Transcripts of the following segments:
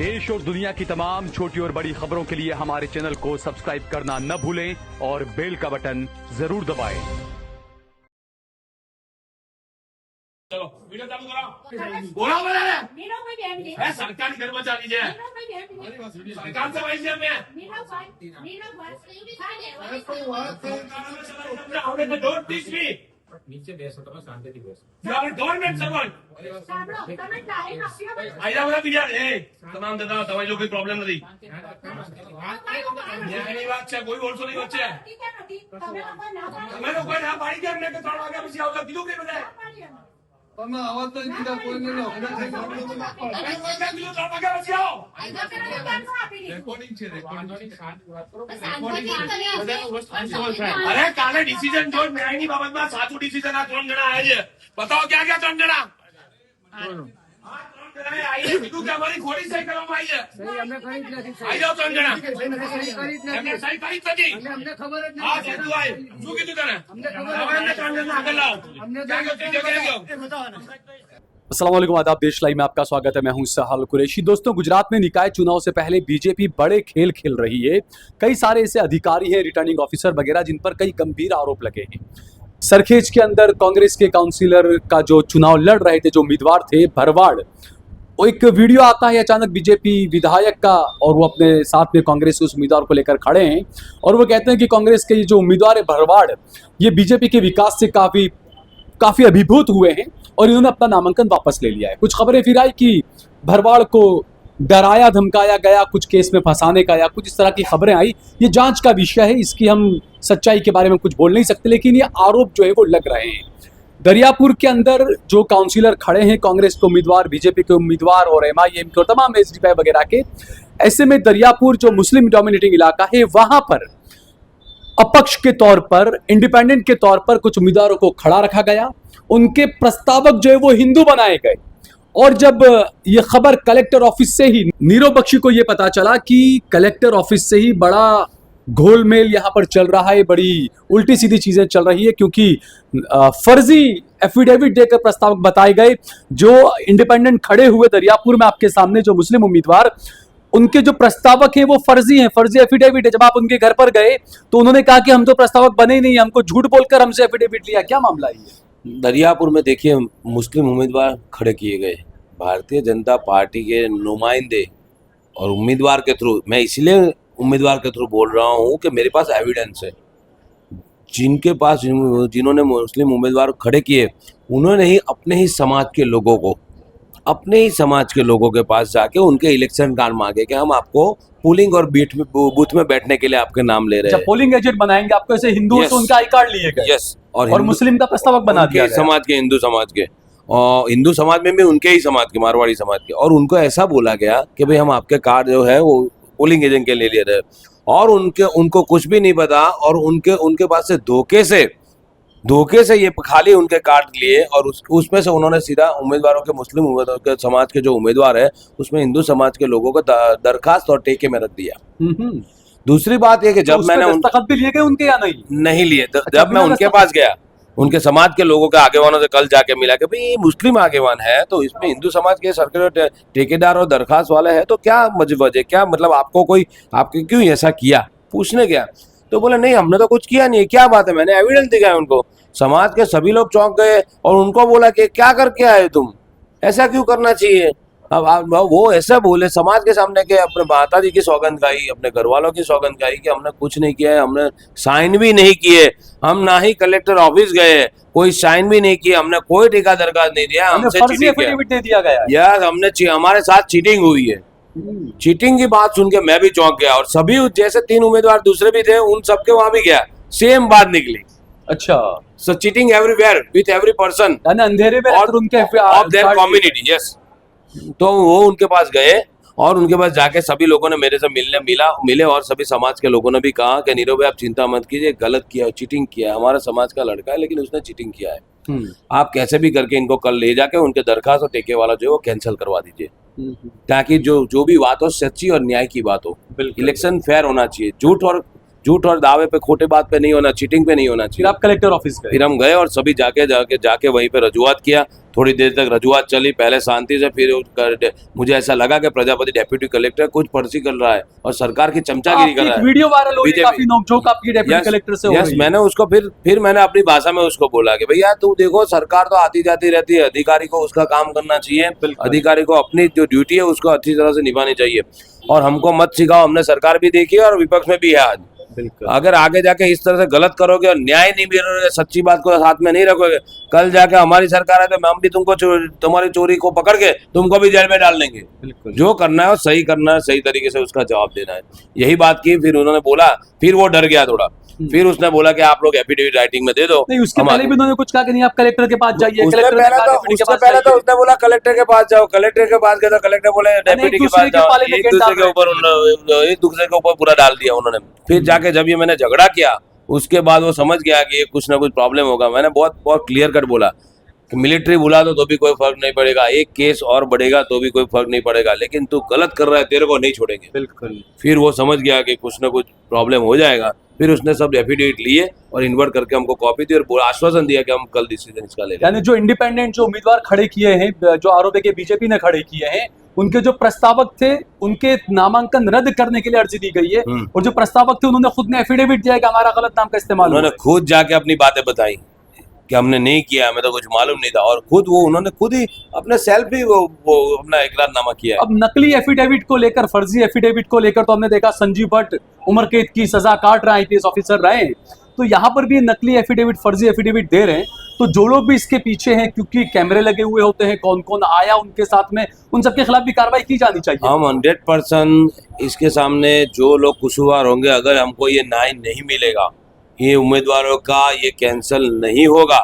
देश और दुनिया की तमाम छोटी और बड़ी खबरों के लिए हमारे चैनल को सब्सक्राइब करना न भूलें और बेल का बटन जरूर दबाएं। चलो वीडियो चालू करो। बोला मैंने सरकारी कर्मचारी है सरकार से पैसे में डोंट टीच मी नीचे बेस होता है शांति की बेस यू आर गवर्नमेंट सर्वेंट आया वाला बिया ए તમામ દાદા દવાઈ લો કોઈ પ્રોબ્લેમ નથી એની વાત છે કોઈ બોલશો નહીં વચ્ચે તમે લોકો ના પાડી કેમ ને કે 3 વાગ્યા પછી આવતા કીધું કે બધા તમે આવાજ તો કીધા કોઈ નહીં લો તમે કોઈ કીધું 3 વાગ્યા પછી આવો રેકોર્ડિંગ છે રેકોર્ડિંગ અરે કાલે ડિસિઝન જો ન્યાયની બાબતમાં સાચું ડિસિઝન આ 3 જણા આવ્યા છે बताओ क्या क्या 3 જણા કીધું કે અમારી ખોટી સહી કરવામાં આવી છે આવી જાઓ 3 જણા એમને સહી કરી જ નથી હા સીધું આય શું કીધું તને હવે એમને 3 જણા આગળ લાવો ક્યાં ગયો ત્રીજો ક્યાં ગયો अस्सलाम वालेकुम, आदाब। देश लाइव में आपका स्वागत है। मैं हूं सहाल कुरैशी। दोस्तों, गुजरात में निकाय चुनाव से पहले बीजेपी बड़े खेल खेल रही है। कई सारे ऐसे अधिकारी हैं, रिटर्निंग ऑफिसर वगैरह, जिन पर कई गंभीर आरोप लगे हैं। सरखेज के अंदर कांग्रेस के काउंसिलर का जो चुनाव लड़ रहे थे, जो उम्मीदवार थे भरवाड़, वो एक वीडियो आता है अचानक बीजेपी विधायक का, और वो अपने साथ में कांग्रेस के उस उम्मीदवार को लेकर खड़े हैं और वो कहते हैं कि कांग्रेस के ये जो उम्मीदवार है भरवाड़, ये बीजेपी के विकास से काफ़ी अभिभूत हुए हैं और इन्होंने अपना नामांकन वापस ले लिया है। कुछ खबरें फिर आई कि भरवाड़ को डराया धमकाया गया, कुछ केस में फंसाने का, या कुछ इस तरह की खबरें आई। ये जांच का विषय है, इसकी हम सच्चाई के बारे में कुछ बोल नहीं सकते, लेकिन ये आरोप जो है वो लग रहे हैं। दरियापुर के अंदर जो काउंसिलर खड़े हैं, कांग्रेस के उम्मीदवार, बीजेपी के उम्मीदवार और MIM के और तमाम SDPI वगैरह के, ऐसे में दरियापुर जो मुस्लिम डोमिनेटिंग इलाका है, वहां पर अपक्ष के तौर पर, इंडिपेंडेंट के तौर पर कुछ उम्मीदवारों को खड़ा रखा गया। उनके प्रस्तावक जो है वो हिंदू बनाए गए। और जब ये खबर कलेक्टर ऑफिस से ही, नीरव बख्शी को ये पता चला कि कलेक्टर ऑफिस से ही बड़ा घोलमेल यहाँ पर चल रहा है, बड़ी उल्टी सीधी चीजें चल रही है, क्योंकि फर्जी एफिडेविट देकर प्रस्तावक बताए गए। जो इंडिपेंडेंट खड़े हुए दरियापुर में आपके सामने, जो मुस्लिम उम्मीदवार, उनके जो प्रस्तावक हैं वो फर्जी हैं, फर्जी एफिडेविट है। जब आप उनके घर पर गए तो उन्होंने कहा कि हम तो प्रस्तावक बने ही नहीं, हमको झूठ बोलकर हमसे एफिडेविट लिया। क्या मामला है? दरियापुर में देखिए मुस्लिम उम्मीदवार खड़े किए गए, भारतीय जनता पार्टी के नुमाइंदे और उम्मीदवार के थ्रू, मैं इसलिए उम्मीदवार के थ्रू बोल रहा हूँ कि मेरे पास एविडेंस है। जिनके पास, जिन्होंने मुस्लिम उम्मीदवार खड़े किए, उन्होंने ही अपने ही समाज के लोगों के पास जाके उनके इलेक्शन कार्ड मांगे कि हम आपको पोलिंग और बूथ में बैठने के लिए आपके नाम ले रहे हैं। पोलिंग एजेंट बनाएंगे आपको, ऐसे हिंदू से उनका आई कार्ड लिए गए। यस, और मुस्लिम का प्रस्तावक बना दिया गया। समाज के, हिंदू समाज के, और हिंदू समाज में भी उनके ही समाज के, मारवाड़ी समाज के, और उनको ऐसा बोला गया कि भाई हम आपके कार्ड जो है वो पोलिंग एजेंट के लिए ले रहे हैं, और उनको कुछ भी नहीं पता, और उनके पास से धोखे से ये खाली उनके कार्ड लिए, और उसमें से उन्होंने सीधा उम्मीदवारों के, मुस्लिम उम्मीदवारों के समाज के जो उम्मीदवार है, उसमें हिंदू समाज के लोगों को दरखास्त और टेके में रख दिया। दूसरी बात ये कि जब मैंने दस्तखत भी लिए गए उनके या नहीं लिए, जब मैं उनके पास गया, उनके समाज के लोगों के आगेवानों से कल जाके मिला कि भाई मुस्लिम आगेवान है, तो इसमें हिंदू समाज के सरकारी ठेकेदार और दरखास्त वाले हैं, तो क्या वजह, क्या मतलब आपके क्यों ऐसा किया, पूछने गया तो बोले नहीं हमने तो कुछ किया नहीं। क्या बात है? मैंने एविडेंस दिखाया उनको। समाज के सभी लोग चौंक गए और उनको बोला कि क्या करके आए तुम, ऐसा क्यों करना चाहिए। अब वो ऐसा बोले समाज के सामने के, अपने माता जी की सौगंध खाई, अपने घर वालों की सौगंध खाई कि हमने कुछ नहीं किया है, हमने साइन भी नहीं किए, हम ना ही कलेक्टर ऑफिस गए, कोई साइन भी नहीं किया, हमने कोई टीका दरखास्त नहीं दिया, हमसे चीटिंग दिया गया यार, हमारे साथ चीटिंग हुई है। चीटिंग की बात सुन के मैं भी चौंक गया, और सभी जैसे 3 उम्मीदवार दूसरे भी थे, उन सबके वहां भी गया, सेम बात निकली। अच्छा, so cheating everywhere with every person, अंधेरे में और उनके ऑफ देयर कम्युनिटी। यस, तो वो उनके पास गए, और उनके पास जाके सभी लोगों ने मेरे से मिले, और सभी समाज के लोगों ने भी कहा कि नीरव भाई आप चिंता मत कीजिए, गलत किया, चीटिंग किया है, हमारा समाज का लड़का है लेकिन उसने चीटिंग किया है, आप कैसे भी करके इनको कल ले जाके उनके दरखास्त और टेके वाला जो है वो कैंसिल करवा दीजिए, ताकि जो भी बात हो सच्ची और न्याय की बात हो। इलेक्शन फेयर होना चाहिए, झूठ और झूठ और दावे पे, खोटे बात पे नहीं होना, चीटिंग पे नहीं होना फिर चाहिए। आप कलेक्टर ऑफिस गए। फिर हम गए और सभी जाके वहीं पे रजूआत किया। थोड़ी देर तक रजूआत चली, पहले शांति से, फिर मुझे ऐसा लगा कि प्रजापति डेप्यूटी कलेक्टर कुछ पर्ची कर रहा है और सरकार की चमचागिरी कर आपकी रहा एक है। वीडियो वायरल हो रही है, बीजेपी। काफी नोकझोंक आपकी डेप्यूटी कलेक्टर से हो यस, रही है। मैंने उसको फिर मैंने अपनी भाषा में उसको बोला कि भैया तू देखो, सरकार तो आती जाती रहती है, अधिकारी को उसका काम करना चाहिए, अधिकारी को अपनी जो ड्यूटी है उसको अच्छी तरह से निभानी चाहिए, और हमको मत सिखाओ, हमने सरकार भी देखी है और विपक्ष में भी है आज। बिल्कुल। अगर आगे जाके इस तरह से गलत करोगे और न्याय नहीं मिल रहा, सच्ची बात को साथ में नहीं रखोगे, कल जाके हमारी सरकार है तो हम भी तुमको तुम्हारी चोरी को पकड़ के तुमको भी जेल में डाल देंगे। बिल्कुल। जो करना है वो सही करना है, सही तरीके से उसका जवाब देना है। यही बात की, फिर उन्होंने बोला, फिर वो डर गया थोड़ा, फिर उसने बोला कि आप लोग एफिडेविट राइटिंग में दे दो। नहीं, उसके पहले भी उन्होंने कुछ कहा कि नहीं आप कलेक्टर के पास जाइए, उससे कलेक्टर ने पहले कहा तो डेप्यूटी के उससे पास पहले तो जाइए। उसने बोला कलेक्टर के पास जाओ, कलेक्टर के पास गया तो कलेक्टर बोले डेप्यूटी के पास जाओ, एक दूसरे के ऊपर एक दूसरे के ऊपर पूरा डाल दिया उन्होंने। फिर जाके जब ये मैंने झगड़ा किया, उसके बाद वो समझ गया कि ये कुछ ना कुछ प्रॉब्लम होगा। मैंने बहुत बहुत क्लियर कट बोला कि मिलिट्री बुला दो तो भी कोई फर्क नहीं पड़ेगा, एक केस और बढ़ेगा तो भी कोई फर्क नहीं पड़ेगा, लेकिन तू गलत कर रहा है, तेरे को नहीं छोड़ेंगे। बिल्कुल। फिर वो समझ गया कि कुछ ना कुछ प्रॉब्लम हो जाएगा। फिर उसने सब एफिडेविट लिए और इन्वर्ट करके हमको कॉपी दी और आश्वासन दिया कि हम कल डिसीजन इसका ले लेंगे। यानी जो इंडिपेंडेंट जो उम्मीदवार खड़े किए हैं, जो आरोप है कि बीजेपी ने खड़े किए हैं, उनके जो प्रस्तावक थे उनके नामांकन रद्द करने के लिए अर्जी दी गई है, और जो प्रस्तावक थे उन्होंने खुद ने एफिडेविट दिया है कि हमारा गलत नाम का इस्तेमाल हुआ उन्होंने खुद जाके अपनी बातें बताई कि हमने नहीं किया, हमें तो कुछ मालूम नहीं था, और खुद वो उन्होंने खुद ही अपने सेल्फ ही वो अपना इकरारनामा किया है। अब नकली एफिडेविट को लेकर, फर्जी एफिडेविट को लेकर तो हमने देखा संजीव भट्ट उम्र कैद की सजा काट रहे आईपीएस ऑफिसर रहे, तो यहाँ पर भी नकली एफिडेविट, फर्जी एफिडेविट दे रहे हैं। तो जो लोग भी इसके पीछे हैं, क्योंकि कैमरे लगे हुए होते हैं, कौन कौन आया उनके साथ में, उन सबके खिलाफ भी कार्रवाई की जानी चाहिए। हम 100% इसके सामने जो लोग कसूरवार होंगे, अगर हमको ये न्याय नहीं मिलेगा, ये उम्मीदवारों का ये कैंसिल नहीं होगा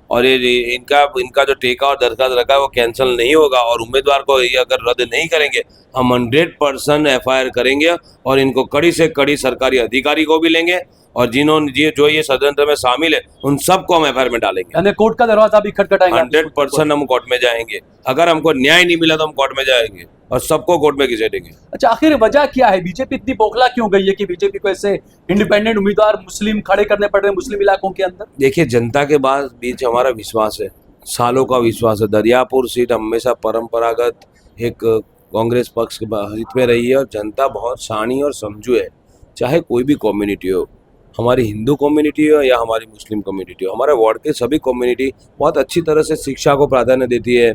और ये इनका जो टेका और दरखास्त रखा है वो कैंसिल नहीं होगा, और उम्मीदवार को ये अगर रद्द नहीं करेंगे, हम 100% एफआईआर करेंगे और इनको कड़ी से कड़ी सरकारी अधिकारी को भी लेंगे, और जिन्होंने जो ये षड्यंत्र में शामिल है उन सबको हम एफआईआर में डालेंगे। यानी कोर्ट का दरवाजा भी खटखटाएंगे। 100% हम कोर्ट में जाएंगे। अगर हमको न्याय नहीं मिला तो हम कोर्ट में जाएंगे और सबको कोर्ट में घिसेटेंगे। अच्छा, आखिर वजह क्या है? बीजेपी इतनी बौखला क्यों गई है कि बीजेपी को ऐसे इंडिपेंडेंट उम्मीदवार मुस्लिम खड़े करने पड़ रहे हैं मुस्लिम इलाकों के अंदर? देखिए, जनता के बीच हमारा विश्वास है, सालों का विश्वास है। दरियापुर सीट हमेशा परंपरागत एक कांग्रेस पक्ष के हित में रही है और जनता बहुत शानी और समझू है, चाहे कोई भी कम्युनिटी हो, हमारी हिंदू कम्युनिटी हो या हमारी मुस्लिम कम्युनिटी हो। हमारे वार्ड के सभी कम्युनिटी बहुत अच्छी तरह से शिक्षा को प्राधान्य देती है,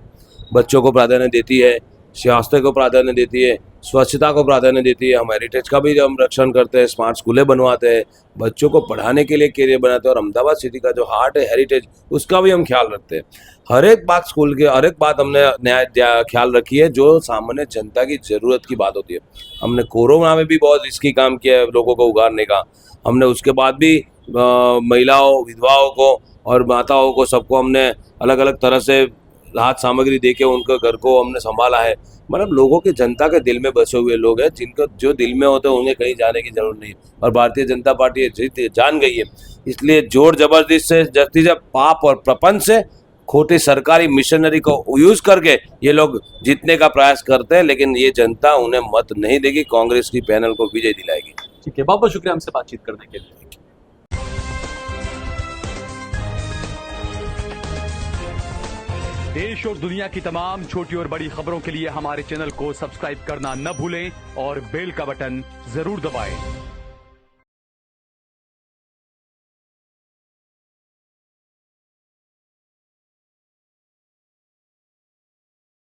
बच्चों को प्राधान्य देती है, स्वास्थ्य को प्राधान्य देती है, स्वच्छता को प्राधान्य देती है। हम हेरिटेज का भी हम रक्षण करते हैं, स्मार्ट स्कूलें बनवाते हैं, बच्चों को पढ़ाने के लिए कैरियर बनाते हैं, और अहमदाबाद सिटी का जो हार्ट है हेरिटेज, उसका भी हम ख्याल रखते हैं। हर एक बात स्कूल के, हर एक बात हमने ख्याल रखी है जो सामान्य जनता की ज़रूरत की बात होती है। हमने कोरोना में भी बहुत रिस्की काम किया है लोगों को उगारने का। हमने उसके बाद भी महिलाओं, विधवाओं को और माताओं को, सबको हमने अलग अलग तरह से राहत सामग्री देके उनके घर को हमने संभाला है। मतलब लोगों के, जनता के दिल में बसे हुए लोग हैं, जिनको जो दिल में होते हैं उन्हें कहीं जाने की जरूरत नहीं, और भारतीय जनता पार्टी जान गई है। इसलिए जोर जबरदस्ती से पाप और प्रपंच से, खोटी सरकारी मिशनरी को यूज करके ये लोग जीतने का प्रयास करते हैं, लेकिन ये जनता उन्हें मत नहीं देगी, कांग्रेस की पैनल को विजय दिलाएगी। ठीक है, बहुत बहुत शुक्रिया हमसे बातचीत करने के लिए। देश और दुनिया की तमाम छोटी और बड़ी खबरों के लिए हमारे चैनल को सब्सक्राइब करना न भूलें और बेल का बटन जरूर दबाएं।